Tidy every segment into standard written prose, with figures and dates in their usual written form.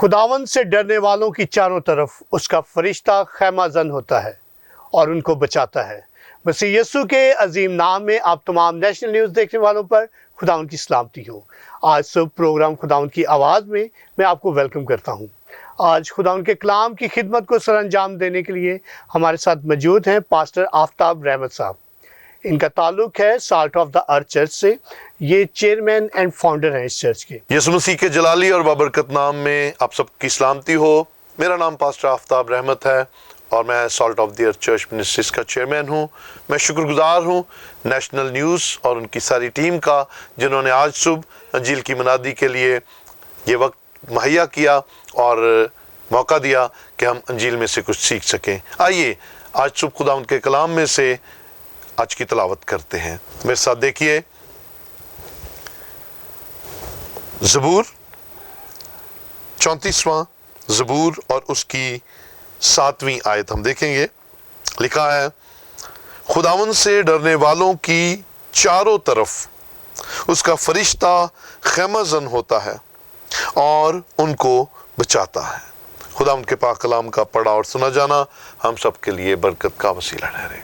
خداوند سے ڈرنے والوں کی چاروں طرف اس کا فرشتہ خیمہ زن ہوتا ہے اور ان کو بچاتا ہے۔ مسیح یسوع کے عظیم نام میں آپ تمام نیشنل نیوز دیکھنے والوں پر خداوند کی سلامتی ہو۔ آج صبح پروگرام خداوند کی آواز میں آپ کو ویلکم کرتا ہوں۔ آج خداوند کے کلام کی خدمت کو سر انجام دینے کے لیے ہمارے ساتھ موجود ہیں پاسٹر آفتاب رحمت صاحب۔ ان کا تعلق ہے salt of the earth church سے۔ یہ چیئرمین اینڈ فاؤنڈر ہیں اس چرچ کے۔ یسوع مسیح کے جلالی اور بابرکت نام میں آپ سب کی سلامتی ہو۔ میرا نام پاسٹر آفتاب رحمت ہے اور میں salt of the earth church ministries کا چیئرمین ہوں۔ میں شکر گزار ہوں نیشنل نیوز اور ان کی ساری ٹیم کا، جنہوں نے آج صبح انجیل کی منادی کے لیے یہ وقت مہیا کیا اور موقع دیا کہ ہم انجیل میں سے کچھ سیکھ سکیں۔ آئیے آج صبح خدا ان کے کلام میں سے آج کی تلاوت کرتے ہیں۔ میرے ساتھ دیکھیے زبور 34واں زبور اور اس کی 7ویں آیت ہم دیکھیں گے۔ لکھا ہے، خداوند سے ڈرنے والوں کی چاروں طرف اس کا فرشتہ خیمہ زن ہوتا ہے اور ان کو بچاتا ہے۔ خداوند کے پاک کلام کا پڑھا اور سنا جانا ہم سب کے لیے برکت کا وسیلہ ٹھہرے۔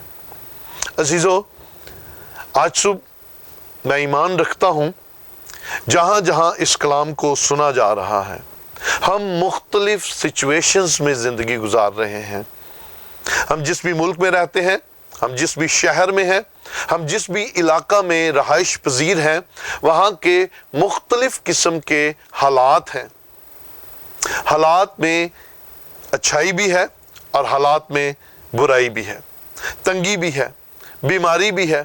عزیزو، آج صبح میں ایمان رکھتا ہوں جہاں جہاں اس کلام کو سنا جا رہا ہے، ہم مختلف سچویشنز میں زندگی گزار رہے ہیں۔ ہم جس بھی ملک میں رہتے ہیں، ہم جس بھی شہر میں ہیں، ہم جس بھی علاقہ میں رہائش پذیر ہیں، وہاں کے مختلف قسم کے حالات ہیں۔ حالات میں اچھائی بھی ہے اور حالات میں برائی بھی ہے، تنگی بھی ہے، بیماری بھی ہے،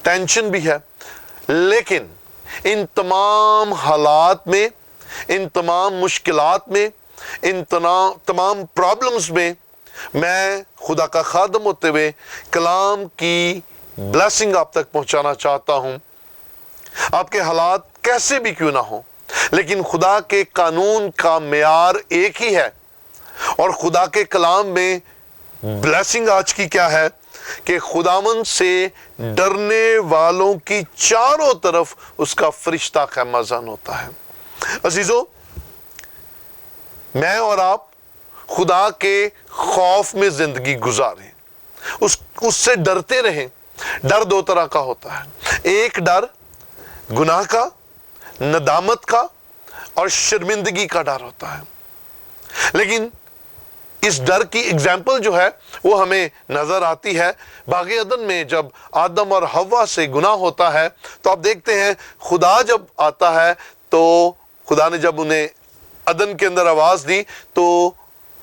ٹینشن بھی ہے، لیکن ان تمام حالات میں، ان تمام مشکلات میں، ان تمام پرابلمز میں میں خدا کا خادم ہوتے ہوئے کلام کی بلیسنگ آپ تک پہنچانا چاہتا ہوں۔ آپ کے حالات کیسے بھی کیوں نہ ہوں، لیکن خدا کے قانون کا معیار ایک ہی ہے، اور خدا کے کلام میں بلیسنگ آج کی کیا ہے کہ خداوند سے ڈرنے والوں کی چاروں طرف اس کا فرشتہ خیمہ زن ہوتا ہے۔ عزیزو، میں اور آپ خدا کے خوف میں زندگی گزاریں، اس سے ڈرتے رہیں۔ ڈر دو طرح کا ہوتا ہے، ایک ڈر گناہ کا، ندامت کا اور شرمندگی کا ڈر ہوتا ہے۔ لیکن اس ڈر کی اگزامپل جو ہے وہ ہمیں نظر آتی ہے باغ عدن میں، جب آدم اور حوا سے گناہ ہوتا ہے تو آپ دیکھتے ہیں خدا جب آتا ہے تو خدا نے جب انہیں عدن کے اندر آواز دی تو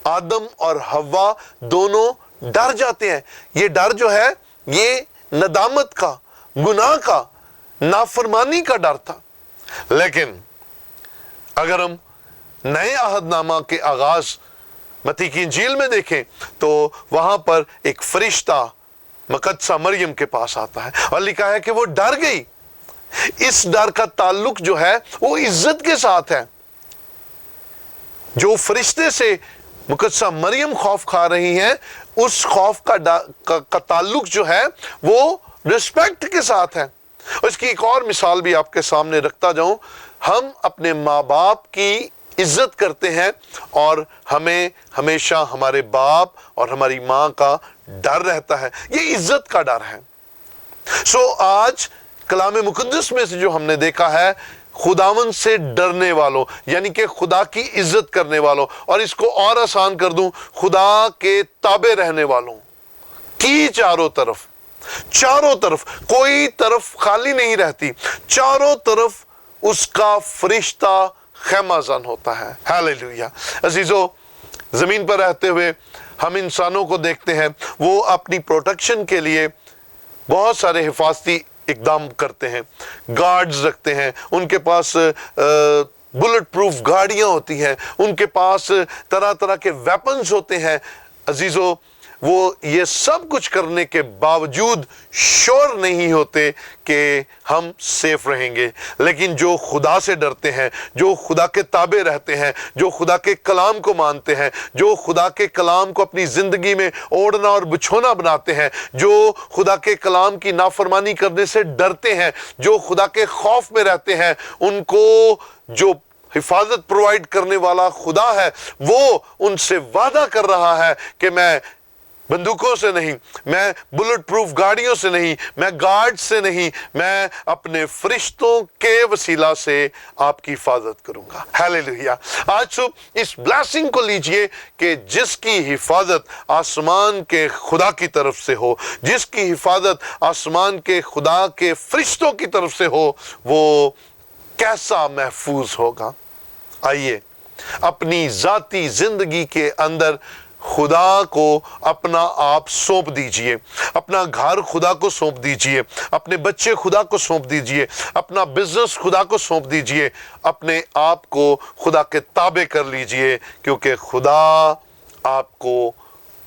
آدم اور حوا دونوں ڈر جاتے ہیں۔ یہ ڈر جو ہے یہ ندامت کا، گناہ کا، نافرمانی کا ڈر تھا۔ لیکن اگر ہم نئے عہد نامہ کے آغاز متی کی انجیل میں دیکھیں تو وہاں پر ایک فرشتہ مقدسہ مریم کے پاس آتا ہے اور لکھا ہے کہ وہ ڈر گئی۔ اس ڈر کا تعلق جو ہے وہ عزت کے ساتھ ہے۔ جو فرشتے سے مقدسہ مریم خوف کھا رہی ہیں، اس خوف کا تعلق جو ہے وہ رسپیکٹ کے ساتھ ہے۔ اس کی ایک اور مثال بھی آپ کے سامنے رکھتا جاؤں۔ ہم اپنے ماں باپ کی عزت کرتے ہیں اور ہمیں ہمیشہ ہمارے باپ اور ہماری ماں کا ڈر رہتا ہے۔ یہ عزت کا ڈر ہے۔ آج کلام مقدس میں سے جو ہم نے دیکھا ہے، خداوند سے ڈرنے والوں یعنی کہ خدا کی عزت کرنے والوں، اور اس کو اور آسان کر دوں، خدا کے تابع رہنے والوں کی چاروں طرف کوئی طرف خالی نہیں رہتی، چاروں طرف اس کا فرشتہ خیمہ زن ہوتا ہے۔ ہیلیلویا۔ عزیزو، زمین پر رہتے ہوئے ہم انسانوں کو دیکھتے ہیں، وہ اپنی پروٹیکشن کے لیے بہت سارے حفاظتی اقدام کرتے ہیں، گارڈز رکھتے ہیں، ان کے پاس بلٹ پروف گاڑیاں ہوتی ہیں، ان کے پاس طرح طرح کے ویپنز ہوتے ہیں۔ عزیزو، وہ یہ سب کچھ کرنے کے باوجود شور نہیں ہوتے کہ ہم سیف رہیں گے۔ لیکن جو خدا سے ڈرتے ہیں، جو خدا کے تابع رہتے ہیں، جو خدا کے کلام کو مانتے ہیں، جو خدا کے کلام کو اپنی زندگی میں اوڑھنا اور بچھونا بناتے ہیں، جو خدا کے کلام کی نافرمانی کرنے سے ڈرتے ہیں، جو خدا کے خوف میں رہتے ہیں، ان کو جو हिफाजत प्रोवाइड करने वाला खुदा है, वो उनसे वादा कर रहा है कि मैं बंदूकों से नहीं, मैं बुलेट प्रूफ गाड़ियों से नहीं, मैं गार्ड से नहीं, मैं अपने फरिश्तों के वसीला से आपकी हिफाजत करूंगा। हालेलुया। आज सुबह इस ब्लेसिंग को लीजिए कि जिसकी हिफाजत आसमान के खुदा की तरफ से हो, जिसकी हिफाजत आसमान के खुदा के फरिश्तों की तरफ से हो, वो कैसा महफूज होगा। आइए अपनी जाती जिंदगी के अंदर खुदा को अपना आप सौंप दीजिए, अपना घर खुदा को सौंप दीजिए, अपने बच्चे खुदा को सौंप दीजिए, अपना बिजनेस खुदा को सौंप दीजिए, अपने आप को खुदा के ताबे कर लीजिए, क्योंकि खुदा आपको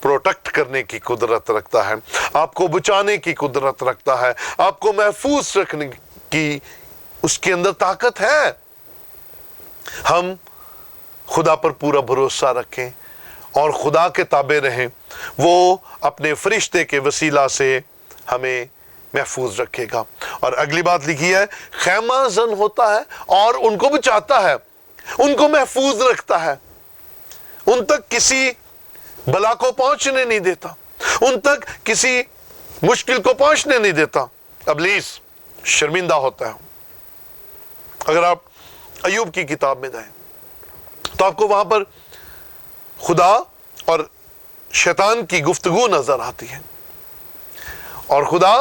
प्रोटेक्ट करने की कुदरत रखता है, आपको बचाने की कुदरत रखता है, आपको महफूज रखने की उसके अंदर ताकत है। हम खुदा पर पूरा भरोसा रखें और खुदा के ताबे रहें, वो अपने फरिश्ते के वसीला से हमें महफूज रखेगा। और अगली बात लिखी है, खैमा जन होता है और उनको बचाता है, उनको महफूज रखता है, उन तक किसी बला को पहुंचने नहीं देता, उन तक किसी मुश्किल को पहुंचने नहीं देता। इब्लीस शर्मिंदा होता है। अगर आप अय्यूब की किताब में जाएं तो आपको वहां पर खुदा और शैतान की गुफ्तगू नजर आती है, और खुदा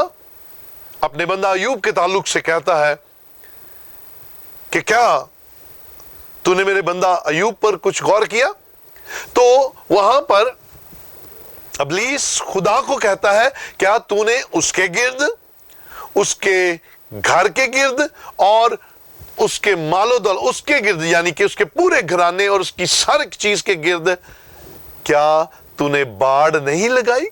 अपने बंदा अय्यूब के ताल्लुक से कहता है कि क्या तूने मेरे बंदा अय्यूब पर कुछ गौर किया। तो वहां पर इब्लीस खुदा को कहता है, क्या तूने उसके गिर्द, उसके घर के गिर्द और उसके मालो दल, उसके गिर्द यानी कि उसके पूरे घराने और उसकी सारी चीज के गिर्द क्या तूने बाड़ नहीं लगाई।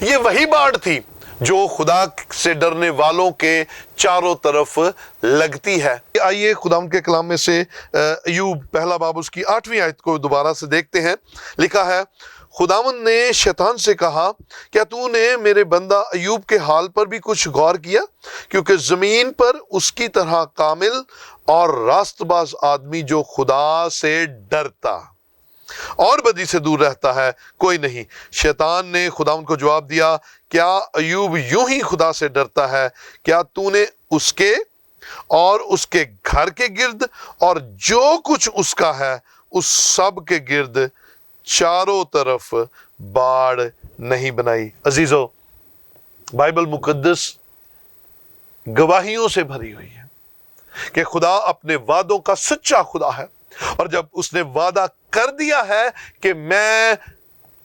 ये वही बाड़ थी जो खुदा से डरने वालों के चारों तरफ लगती है। आइए खुदा के कलाम में से अय्यूब पहला बाब उसकी 8वीं आयत को दोबारा से देखते हैं। लिखा है, खुदावंद ने शैतान से कहा, क्या तूने मेरे बंदा अय्यूब के हाल पर भी कुछ गौर किया, क्योंकि जमीन पर उसकी तरह कामिल और रास्तबाज आदमी जो खुदा से डरता और बदी से दूर रहता है कोई नहीं। शैतान ने खुदावंद को जवाब दिया, क्या अय्यूब यूं ही खुदा से डरता है? क्या तूने उसके और उसके घर के गिर्द और जो कुछ उसका है उस सब के गिर्द चारों तरफ बाड़ नहीं बनाई। अजीजों, बाइबल मुकद्दस गवाहियों से भरी हुई है कि खुदा अपने वादों का सच्चा खुदा है, और जब उसने वादा कर दिया है कि मैं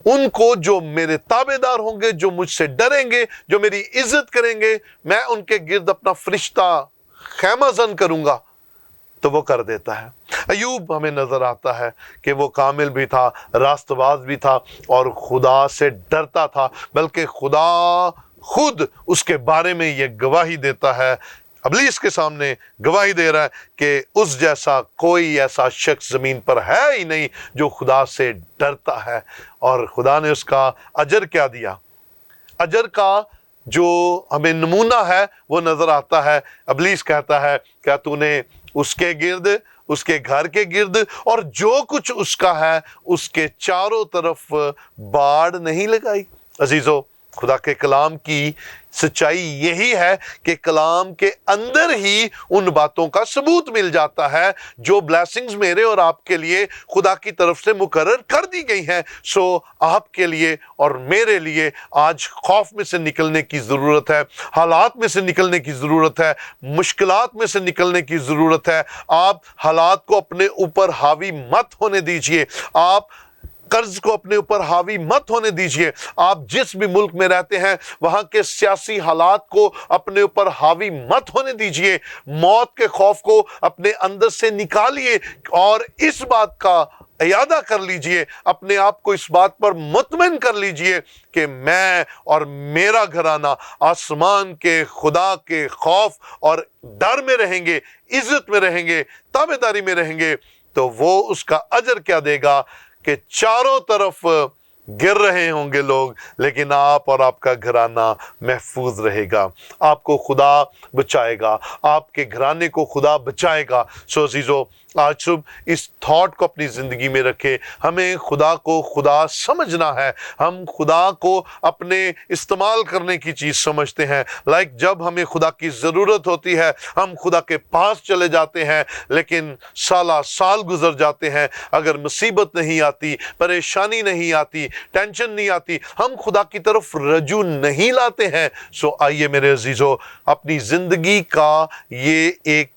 उनको जो मेरे ताबेदार होंगे, जो मुझसे डरेंगे, जो मेरी इज्जत करेंगे, मैं उनके गिर्द अपना फरिश्ता खैमाजन करूंगा, तो वो कर देता है। अय्यूब हमें नजर आता है कि वो कामिल भी था, रास्तबाज भी था और खुदा से डरता था, बल्कि खुदा खुद उसके बारे में ये गवाही देता है, इब्लीस के सामने गवाही दे रहा है कि उस जैसा कोई ऐसा शख्स जमीन पर है ही नहीं जो खुदा से डरता है। और खुदा ने उसका अजर क्या दिया, अजर का जो हमें नमूना है वो नजर आता है। इब्लीस कहता है, क्या तूने उसके गिर्द, उसके घर के गिर्द और जो कुछ उसका है उसके चारों तरफ बाड़ नहीं लगाई। अजीजों, खुदा के कलाम की सच्चाई यही है कि कलाम के अंदर ही उन बातों का सबूत मिल जाता है जो ब्लेसिंग्स मेरे और आपके लिए खुदा की तरफ से मुकर्रर कर दी गई हैं। सो आपके लिए और मेरे लिए आज खौफ में से निकलने की ज़रूरत है, हालात में से निकलने की ज़रूरत है, मुश्किलात में से निकलने की ज़रूरत है। आप हालात को अपने ऊपर हावी मत होने दीजिए, आप कर्ज को अपने ऊपर हावी मत होने दीजिए। आप जिस भी मुल्क में रहते हैं वहां के सियासी हालात को अपने ऊपर हावी मत होने दीजिए। मौत के खौफ को अपने अंदर से निकालिए और इस बात का इयादा कर लीजिए, अपने आप को इस बात पर मुतमइन कर लीजिए कि मैं और मेरा घराना आसमान के खुदा के खौफ और डर में रहेंगे, इज्जत में रहेंगे, ताबेदारी में रहेंगे। तो वो उसका अजर क्या देगा कि चारों तरफ गिर रहे होंगे लोग, लेकिन आप और आपका घराना महफूज रहेगा, आपको खुदा बचाएगा, आपके घराने को खुदा बचाएगा। सो अजीजों, आज सुबह इस थॉट को अपनी जिंदगी में रखें। हमें खुदा को खुदा समझना है। हम खुदा को अपने इस्तेमाल करने की चीज समझते हैं। जब हमें खुदा की जरूरत होती है हम खुदा के पास चले जाते हैं, लेकिन साल गुजर जाते हैं, अगर मुसीबत नहीं आती, परेशानी नहीं आती, टेंशन नहीं आती, हम खुदा की तरफ रजू नहीं लाते हैं। सो आइए मेरे अजीजों, अपनी जिंदगी का ये एक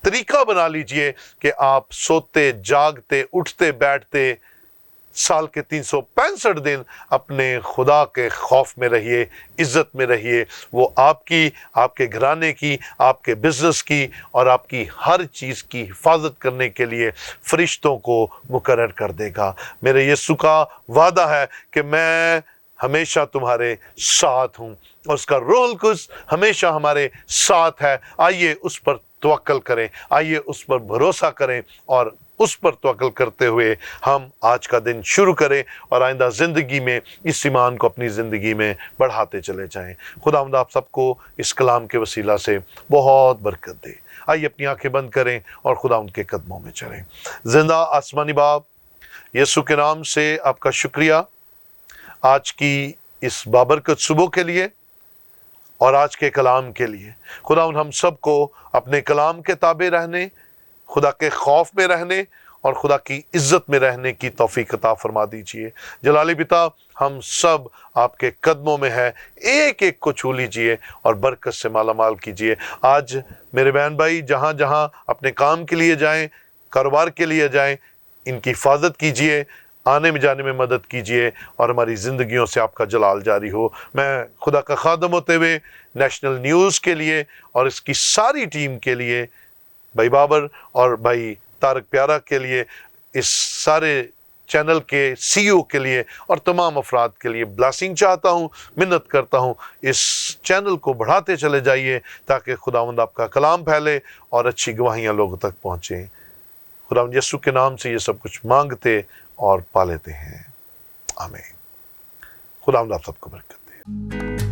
तरीका बना लीजिए कि आप सोते जागते उठते बैठते साल के 365 दिन अपने खुदा के खौफ में रहिए, इज्जत में रहिए। वो आपकी, आपके घराने की, आपके बिजनेस की और आपकी हर चीज की हिफाजत करने के लिए फरिश्तों को मुकर्रर कर देगा। मेरे यीशु का वादा है कि मैं हमेशा तुम्हारे साथ हूं और उसका रूहुल कुद्स हमेशा हमारे साथ है। आइए उस पर तवक्कल करें, आइए उस पर भरोसा करें और उस पर तवक्कल करते हुए हम आज का दिन शुरू करें और आइंदा जिंदगी में इस ईमान को अपनी जिंदगी में बढ़ाते चले जाएं। खुदावंद आप सबको इस कलाम के वसीला से बहुत बरकत दे। आइए अपनी आंखें बंद करें और खुदावंद के कदमों में चलें। जिंदा आसमानी बाप, यीशु के नाम से आपका शुक्रिया आज की इस बाबरकत सुबह के लिए और आज के कलाम के लिए। खुदावंद हम सबको अपने कलाम के ताबे रहने, खुदा के खौफ में रहने और खुदा की इज्जत में रहने की तौफीक अता फरमा दीजिए। जलाली पिता, हम सब आपके कदमों में है, एक एक को छू लीजिए और बरकत से मालामाल कीजिए। आज मेरे बहन भाई जहाँ जहाँ अपने काम के लिए जाएं, कारोबार के लिए जाएं, इनकी हिफाजत कीजिए, आने में जाने में मदद कीजिए और हमारी ज़िंदगियों से आपका जलाल जारी हो। मैं खुदा का खादम होते हुए नेशनल न्यूज़ के लिए और इसकी सारी टीम के लिए, भाई बाबर और भाई तारक प्यारा के लिए, इस सारे चैनल के CEO के लिए और तमाम अफराद के लिए ब्लेसिंग चाहता हूँ, मिन्नत करता हूँ इस चैनल को बढ़ाते चले जाइए ताकि खुदावंद आपका कलाम फैले और अच्छी गवाहियाँ लोगों तक पहुँचें। खुदावंद यीशु के नाम से ये सब कुछ मांगते और पा लेते हैं, आमीन। खुदावंद आप सबको बरकत दे।